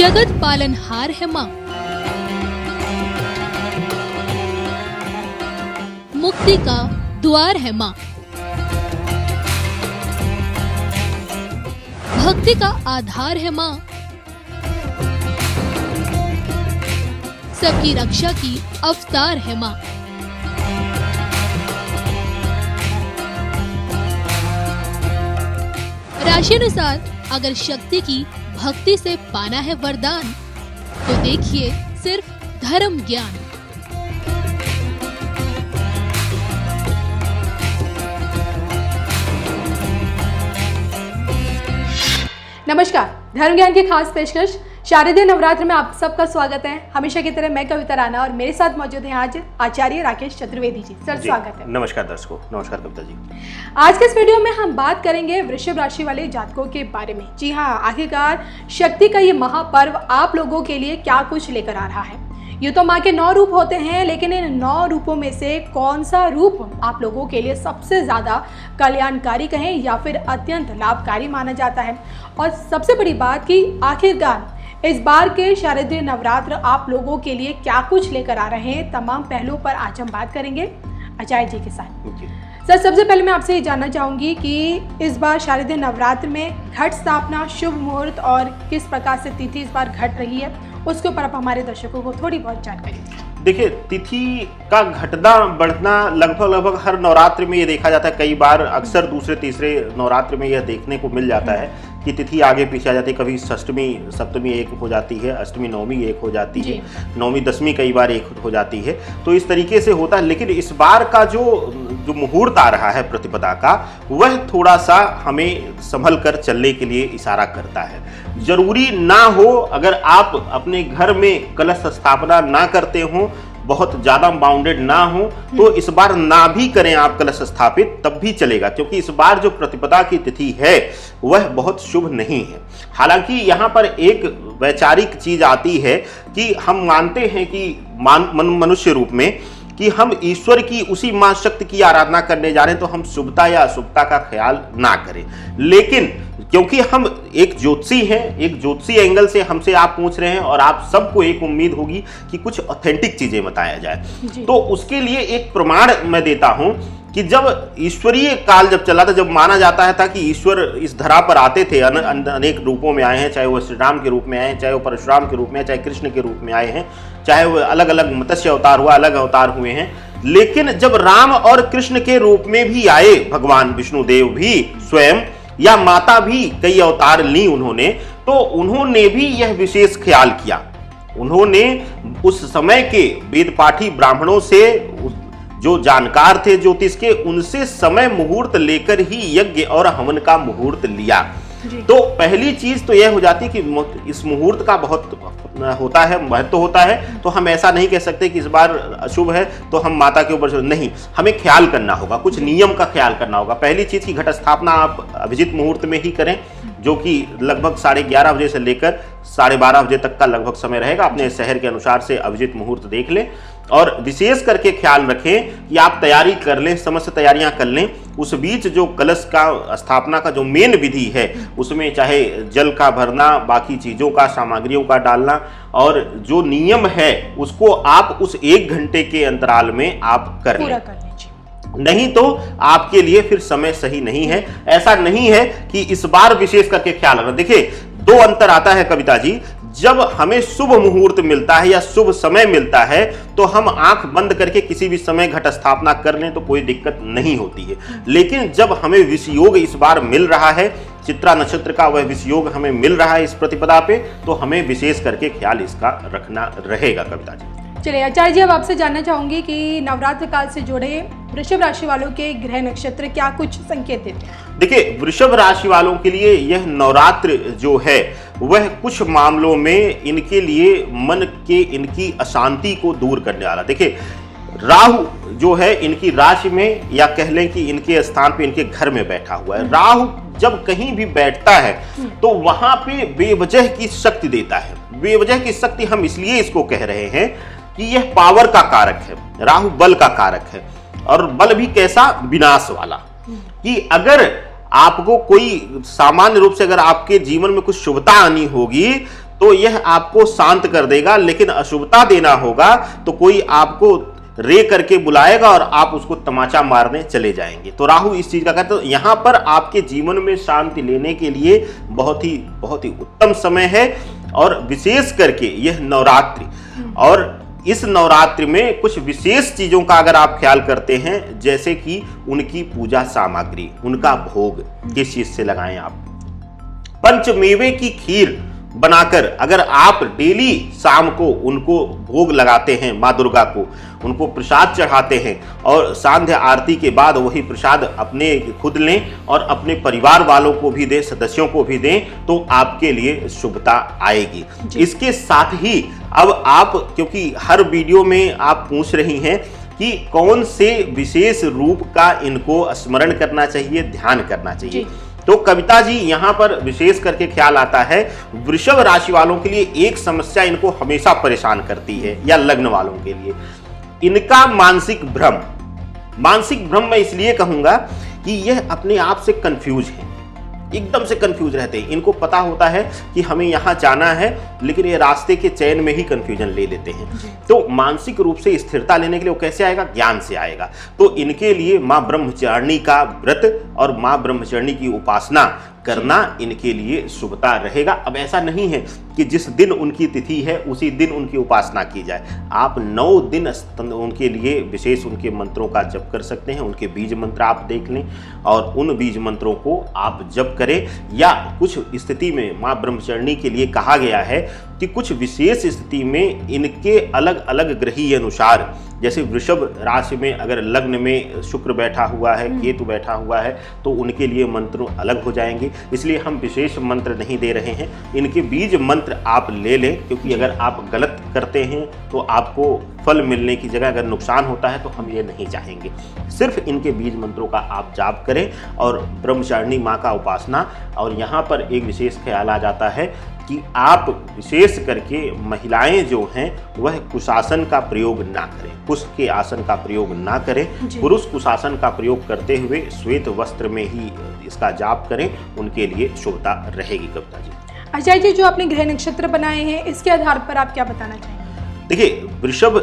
जगत पालनहार है माँ, मुक्ति का द्वार है माँ, भक्ति का आधार है माँ, सबकी रक्षा की अवतार है माँ। राशि अनुसार अगर शक्ति की भक्ति से पाना है वरदान तो देखिए सिर्फ धर्म ज्ञान। नमस्कार, धर्म ज्ञान की खास पेशकश शारदीय नवरात्र में आप सबका स्वागत है। हमेशा की तरह मैं कविता राणा और मेरे साथ मौजूद हैं आज आचार्य राकेश चतुर्वेदी जी। सर स्वागत है। नमस्कार दर्शकों। नमस्कार कविता जी। आज के इस वीडियो में हम बात करेंगे वृषभ राशि वाले जातकों के बारे में। जी हाँ, आखिरकार शक्ति का ये महापर्व आप लोगों के लिए क्या कुछ लेकर आ रहा है। ये तो माँ के 9 रूप होते हैं, लेकिन इन 9 रूपों में से कौन सा रूप आप लोगों के लिए सबसे ज्यादा कल्याणकारी कहें या फिर अत्यंत लाभकारी माना जाता है। और सबसे बड़ी बात कि आखिरकार इस बार के शारदीय नवरात्र आप लोगों के लिए क्या कुछ लेकर आ रहे हैं, तमाम पहलुओं पर आज हम बात करेंगे आचार्य जी के साथ। सर, सबसे पहले मैं आपसे ये जानना चाहूंगी कि इस बार शारदीय नवरात्र में घट स्थापना, शुभ मुहूर्त और किस प्रकार से तिथि इस बार घट रही है, उसके ऊपर आप हमारे दर्शकों को थोड़ी बहुत जानकारी दें। देखिए, तिथि का घटना बढ़ना लगभग हर नवरात्र में ये देखा जाता है। कई बार अक्सर दूसरे तीसरे नवरात्र में यह देखने को मिल जाता है कि तिथि आगे पीछे आ जाती है। कभी षष्टमी सप्तमी एक हो जाती है, अष्टमी नवमी एक हो जाती है, नवमी दसवीं कई बार एक हो जाती है। तो इस तरीके से होता है। लेकिन इस बार का जो मुहूर्त आ रहा है प्रतिपदा का, वह थोड़ा सा हमें संभल कर चलने के लिए इशारा करता है। जरूरी ना हो, अगर आप अपने घर में कलश स्थापना ना करते हो, बहुत ज्यादा बाउंडेड ना हो, तो इस बार ना भी करें आप कलश स्थापित, तब भी चलेगा। क्योंकि इस बार जो प्रतिपदा की तिथि है वह बहुत शुभ नहीं है। हालांकि यहाँ पर एक वैचारिक चीज आती है कि हम मानते हैं कि मनुष्य रूप में कि हम ईश्वर की उसी मां शक्ति की आराधना करने जा रहे हैं, तो हम शुभता या अशुभता का ख्याल ना करें। लेकिन क्योंकि हम एक ज्योतिषी हैं, एक ज्योतिषी एंगल से हमसे आप पूछ रहे हैं और आप सबको एक उम्मीद होगी कि कुछ ऑथेंटिक चीजें बताया जाए, तो उसके लिए एक प्रमाण मैं देता हूं कि जब ईश्वरीय काल जब चला था, जब माना जाता था कि ईश्वर इस धरा पर आते थे, अनेक रूपों में आए हैं, चाहे वो श्री राम के रूप में आए हैं, चाहे वो परशुराम के रूप में, चाहे कृष्ण के रूप में आए हैं, चाहे वो अलग अलग मत्स्य अवतार हुआ, अलग अवतार हुए हैं। लेकिन जब राम और कृष्ण के रूप में भी आए भगवान विष्णुदेव भी स्वयं, या माता भी कई अवतार ली उन्होंने, तो उन्होंने भी यह विशेष ख्याल किया। उन्होंने उस समय के वेद पाठी ब्राह्मणों से, जो जानकार थे ज्योतिष के, उनसे समय मुहूर्त लेकर ही यज्ञ और हवन का मुहूर्त लिया। तो पहली चीज तो यह हो जाती कि इस मुहूर्त का बहुत होता है, महत्व होता है। तो हम ऐसा नहीं कह सकते कि इस बार अशुभ है तो हम माता के ऊपर नहीं, हमें ख्याल करना होगा, कुछ नियम का ख्याल करना होगा। पहली चीज की घट स्थापना आप अभिजीत मुहूर्त में ही करें, जो कि लगभग 11:30 बजे से लेकर 12:30 बजे तक का लगभग समय रहेगा। अपने शहर के अनुसार से अभिजीत मुहूर्त देख लें और विशेष करके ख्याल रखें कि आप तैयारी कर लें, समस्त तैयारियां कर लें। उस बीच जो कलश का स्थापना का जो मेन विधि है, उसमें चाहे जल का भरना, बाकी चीजों का, सामग्रियों का डालना, और जो नियम है उसको आप उस 1 घंटे के अंतराल में आप कर लें। नहीं तो आपके लिए फिर समय सही नहीं है। ऐसा नहीं है कि इस बार विशेष करके ख्याल रखना। देखिए, 2 अंतर आता है कविता जी। जब हमें शुभ मुहूर्त मिलता है या शुभ समय मिलता है, तो हम आंख बंद करके किसी भी समय घट स्थापना कर लें तो कोई दिक्कत नहीं होती है। लेकिन जब हमें विषयोग इस बार मिल रहा है, चित्रा नक्षत्र का वह विषयोग हमें मिल रहा है इस प्रतिपदा पे, तो हमें विशेष करके ख्याल इसका रखना रहेगा कविता जी। चलिए आचार्य जी, अब आपसे जानना चाहूंगी कि नवरात्र काल से जुड़े वृषभ राशि वालों के ग्रह नक्षत्र क्या कुछ संकेत देते हैं। देखिए, वृषभ राशि वालों के लिए यह नवरात्र जो है वह कुछ मामलों में इनके लिए मन के इनकी अशांति को दूर करने वाला। देखिए, राहु जो है इनकी राशि में, या कह लें कि इनके स्थान पे, इनके घर में बैठा हुआ है। राहु जब कहीं भी बैठता है तो वहां पे बेवजह की शक्ति देता है। बेवजह की शक्ति हम इसलिए इसको कह रहे हैं कि यह पावर का कारक है, राहु बल का कारक है, और बल भी कैसा, विनाश वाला। कि अगर आपको कोई सामान्य रूप से अगर आपके जीवन में कुछ शुभता आनी होगी, तो यह आपको शांत कर देगा, लेकिन अशुभता देना होगा तो कोई आपको रे करके बुलाएगा और आप उसको तमाचा मारने चले जाएंगे। तो राहु इस चीज का कहते हैं। तो यहां पर आपके जीवन में शांति लेने के लिए बहुत ही उत्तम समय है, और विशेष करके यह नवरात्रि, और इस नवरात्रि में कुछ विशेष चीजों का अगर आप ख्याल करते हैं, जैसे कि उनकी पूजा सामग्री, उनका भोग किस चीज से लगाएं आप। पंचमेवे की खीर बनाकर अगर आप डेली शाम को उनको भोग लगाते हैं, माँ दुर्गा को उनको प्रसाद चढ़ाते हैं, और सांध्य आरती के बाद वही प्रसाद अपने खुद लें और अपने परिवार वालों को भी दें, सदस्यों को भी दें, तो आपके लिए शुभता आएगी। इसके साथ ही अब आप, क्योंकि हर वीडियो में आप पूछ रही हैं कि कौन से विशेष रूप का इनको स्मरण करना चाहिए, ध्यान करना चाहिए, तो कविता जी यहां पर विशेष करके ख्याल आता है वृषभ राशि वालों के लिए एक समस्या इनको हमेशा परेशान करती है, या लग्न वालों के लिए इनका मानसिक भ्रम। मानसिक भ्रम मैं इसलिए कहूंगा कि यह अपने आप से कंफ्यूज है, एकदम से कंफ्यूज रहते हैं। इनको पता होता है कि हमें यहाँ जाना है, लेकिन ये रास्ते के चयन में ही कंफ्यूजन ले लेते हैं। तो मानसिक रूप से स्थिरता लेने के लिए वो कैसे आएगा, ज्ञान से आएगा। तो इनके लिए माँ ब्रह्मचारिणी का व्रत और माँ ब्रह्मचारिणी की उपासना करना इनके लिए शुभता रहेगा। अब ऐसा नहीं है कि जिस दिन उनकी तिथि है उसी दिन उनकी उपासना की जाए। आप 9 दिन उनके लिए विशेष उनके मंत्रों का जप कर सकते हैं। उनके बीज मंत्र आप देख लें और उन बीज मंत्रों को आप जप करें, या कुछ स्थिति में माँ ब्रह्मचारिणी के लिए कहा गया है कि कुछ विशेष स्थिति में इनके अलग अलग ग्रही अनुसार, जैसे वृषभ राशि में अगर लग्न में शुक्र बैठा हुआ है, केतु बैठा हुआ है, तो उनके लिए मंत्र अलग हो जाएंगे। इसलिए हम विशेष मंत्र नहीं दे रहे हैं, इनके बीज मंत्र आप ले लें, क्योंकि अगर आप गलत करते हैं तो आपको फल मिलने की जगह अगर नुकसान होता है, तो हम ये नहीं चाहेंगे। सिर्फ इनके बीज मंत्रों का आप जाप करें और ब्रह्मचारिणी माँ का उपासना। और यहाँ पर एक विशेष ख्याल आ जाता है कि आप विशेष करके महिलाएं जो हैं वह कुशासन का प्रयोग ना करें, कुश के आसन का प्रयोग ना करें। पुरुष कुशासन का प्रयोग करते हुए श्वेत वस्त्र में ही इसका जाप करें, उनके लिए शुभता रहेगी। कविता जी, अजय जी, जो आपने ग्रह नक्षत्र बनाए हैं इसके आधार पर आप क्या बताना चाहेंगे? देखिए, वृषभ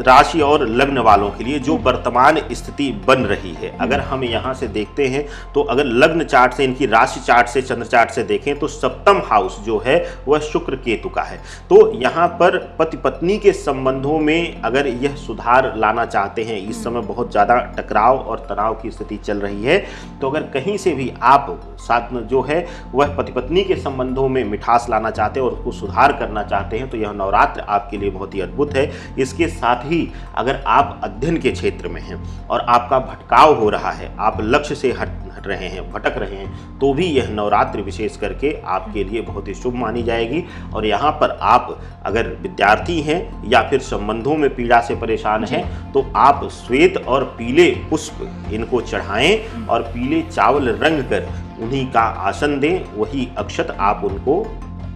राशि और लग्न वालों के लिए जो वर्तमान स्थिति बन रही है, अगर हम यहाँ से देखते हैं तो अगर लग्न चार्ट से, इनकी राशि चार्ट से, चंद्र चार्ट से देखें तो सप्तम हाउस जो है वह शुक्र केतु का है। तो यहाँ पर पति पत्नी के संबंधों में अगर यह सुधार लाना चाहते हैं, इस समय बहुत ज़्यादा टकराव और तनाव की स्थिति चल रही है, तो अगर कहीं से भी आप साथ में जो है वह पति पत्नी के संबंधों में मिठास लाना चाहते हैं और उसको सुधार करना चाहते हैं, तो यह नवरात्र आपके लिए बहुत ही अद्भुत है। इसके साथ ही अगर आप अध्ययन के क्षेत्र में हैं और आपका भटकाव हो रहा है, आप लक्ष्य से हट रहे हैं, भटक रहे हैं, तो भी यह नवरात्र विशेष करके आपके लिए बहुत ही शुभ मानी जाएगी। और यहाँ पर आप अगर विद्यार्थी हैं या फिर संबंधों में पीड़ा से परेशान हैं, तो आप श्वेत और पीले पुष्प इनको चढ़ाएं और पीले चावल रंग कर उन्हीं का आसन दें, वही अक्षत आप उनको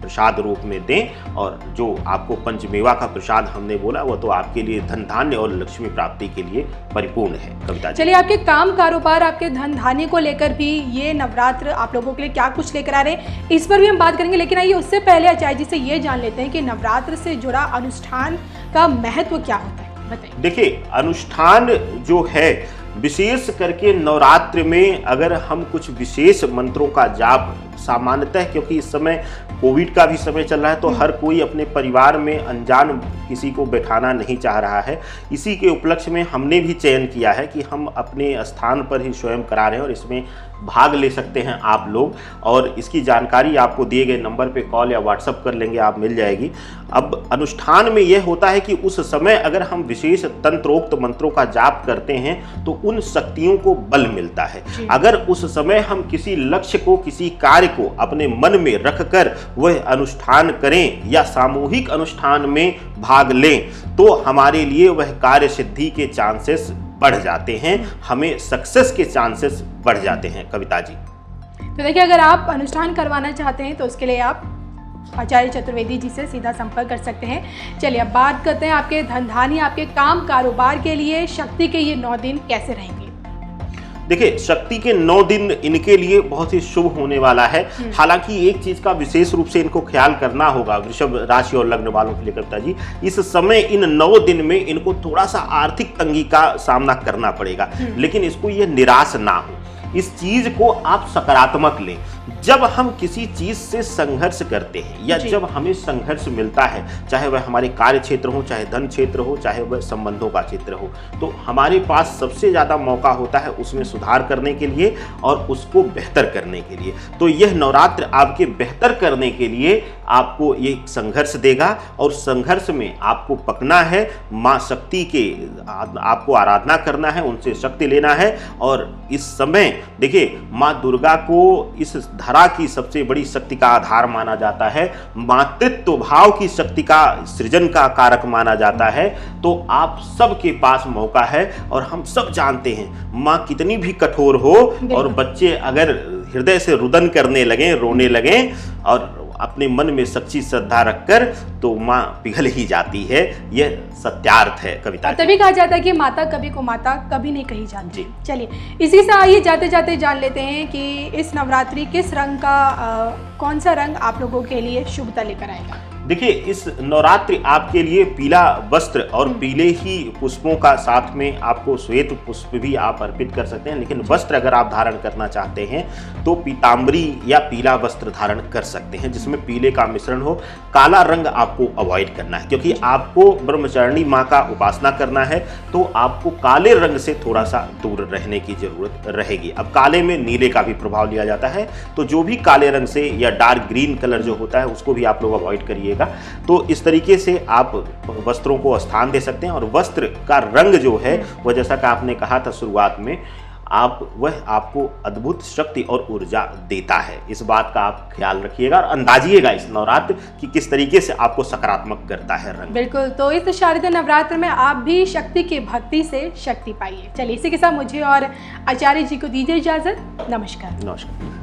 प्रसाद रूप में दें। और जो आपको पंचमेवा का प्रसाद हमने बोला, वो तो आपके लिए धन धान्य और लक्ष्मी प्राप्ति के लिए परिपूर्ण है। कविता, चलिए, आपके काम कारोबार, आपके धन धान्य को लेकर भी ये नवरात्र आप लोगों के लिए क्या कुछ लेकर आ रहे हैं, इस पर भी हम बात करेंगे। लेकिन आइए उससे पहले आचार्य जी से ये जान लेते हैं कि नवरात्र से जुड़ा अनुष्ठान का महत्व क्या होता है, बताइए। देखिए, अनुष्ठान जो है विशेष करके नवरात्र में अगर हम कुछ विशेष मंत्रों का जाप सामान्यतः, क्योंकि इस समय कोविड का भी समय चल रहा है, तो हर कोई अपने परिवार में अनजान किसी को बैठाना नहीं चाह रहा है। इसी के उपलक्ष्य में हमने भी चयन किया है कि हम अपने स्थान पर ही स्वयं करा रहे हैं और इसमें भाग ले सकते हैं आप लोग। और इसकी जानकारी आपको दिए गए नंबर पे कॉल या व्हाट्सएप कर लेंगे, आप मिल जाएगी। अब अनुष्ठान में यह होता है कि उस समय अगर हम विशेष तंत्रोक्त मंत्रों का जाप करते हैं तो उन शक्तियों को बल मिलता है। अगर उस समय हम किसी लक्ष्य को, किसी कार्य को अपने मन में रखकर वह अनुष्ठान करें या सामूहिक अनुष्ठान में भाग लें, तो हमारे लिए वह कार्य सिद्धि के चांसेस बढ़ जाते हैं, हमें सक्सेस के चांसेस बढ़ जाते हैं। कविता जी, तो देखिए, अगर आप अनुष्ठान करवाना चाहते हैं तो उसके लिए आप आचार्य चतुर्वेदी जी से सीधा संपर्क कर सकते हैं। चलिए, अब बात करते हैं आपके धन धान्य, आपके काम कारोबार के लिए शक्ति के ये 9 दिन कैसे रहेंगे। देखिए, शक्ति के 9 दिन इनके लिए बहुत ही शुभ होने वाला है। हालांकि एक चीज का विशेष रूप से इनको ख्याल करना होगा वृषभ राशि और लग्न वालों के लिए कविता जी, इस समय इन 9 दिन में इनको थोड़ा सा आर्थिक तंगी का सामना करना पड़ेगा, लेकिन इसको ये निराश ना हो, इस चीज को आप सकारात्मक लें। जब हम किसी चीज से संघर्ष करते हैं या जब हमें संघर्ष मिलता है, चाहे वह हमारे कार्य क्षेत्र हो, चाहे धन क्षेत्र हो, चाहे वह संबंधों का क्षेत्र हो, तो हमारे पास सबसे ज्यादा मौका होता है उसमें सुधार करने के लिए और उसको बेहतर करने के लिए। तो यह नवरात्र आपके बेहतर करने के लिए आपको ये संघर्ष देगा और संघर्ष में आपको पकना है, माँ शक्ति के आपको आराधना करना है, उनसे शक्ति लेना है। और इस समय देखिए, माँ दुर्गा को इस धरा की सबसे बड़ी शक्ति का आधार माना जाता है, मातृत्व भाव की शक्ति का सृजन का कारक माना जाता है। तो आप सबके पास मौका है और हम सब जानते हैं माँ कितनी भी कठोर हो और बच्चे अगर हृदय से रुदन करने लगे, रोने लगे और अपने मन में सच्ची श्रद्धा रखकर, तो माँ पिघल ही जाती है। यह सत्यार्थ है कविता। तभी कहा जाता है कि माता कभी को माता कभी नहीं कही जाती। चलिए, इसी से आइए जाते जाते जान लेते हैं कि इस नवरात्रि किस रंग का कौन सा रंग आप लोगों के लिए शुभता लेकर आएगा। देखिए, इस नवरात्रि आपके लिए पीला वस्त्र और पीले ही पुष्पों का, साथ में आपको श्वेत पुष्प भी आप अर्पित कर सकते हैं, लेकिन वस्त्र अगर आप धारण करना चाहते हैं तो पीताम्बरी या पीला वस्त्र धारण कर सकते हैं जिसमें पीले का मिश्रण हो। काला रंग आपको अवॉइड करना है क्योंकि आपको ब्रह्मचारिणी माँ का उपासना करना है, तो आपको काले रंग से थोड़ा सा दूर रहने की जरूरत रहेगी। अब काले में नीले का भी प्रभाव लिया जाता है, तो जो भी काले रंग से या डार्क ग्रीन कलर जो होता है उसको भी आप लोग अवॉइड करिएगा। तो इस तरीके से आप वस्त्रों को स्थान दे सकते हैं। और वस्त्र का रंग जो है वह, जैसा कि आपने कहा था शुरुआत में, वह आपको अद्भुत शक्ति और ऊर्जा देता है। इस बात का आप ख्याल रखिएगा और अंदाजिएगा इस नवरात्र कि किस तरीके से आपको सकारात्मक करता है रंग। बिल्कुल, तो इस शारदीय नवरात्र में आप भी शक्ति की भक्ति से शक्ति पाइए। चलिए, इसी के साथ मुझे और आचार्य जी को दीजिए इजाजत। नमस्कार। नमस्कार।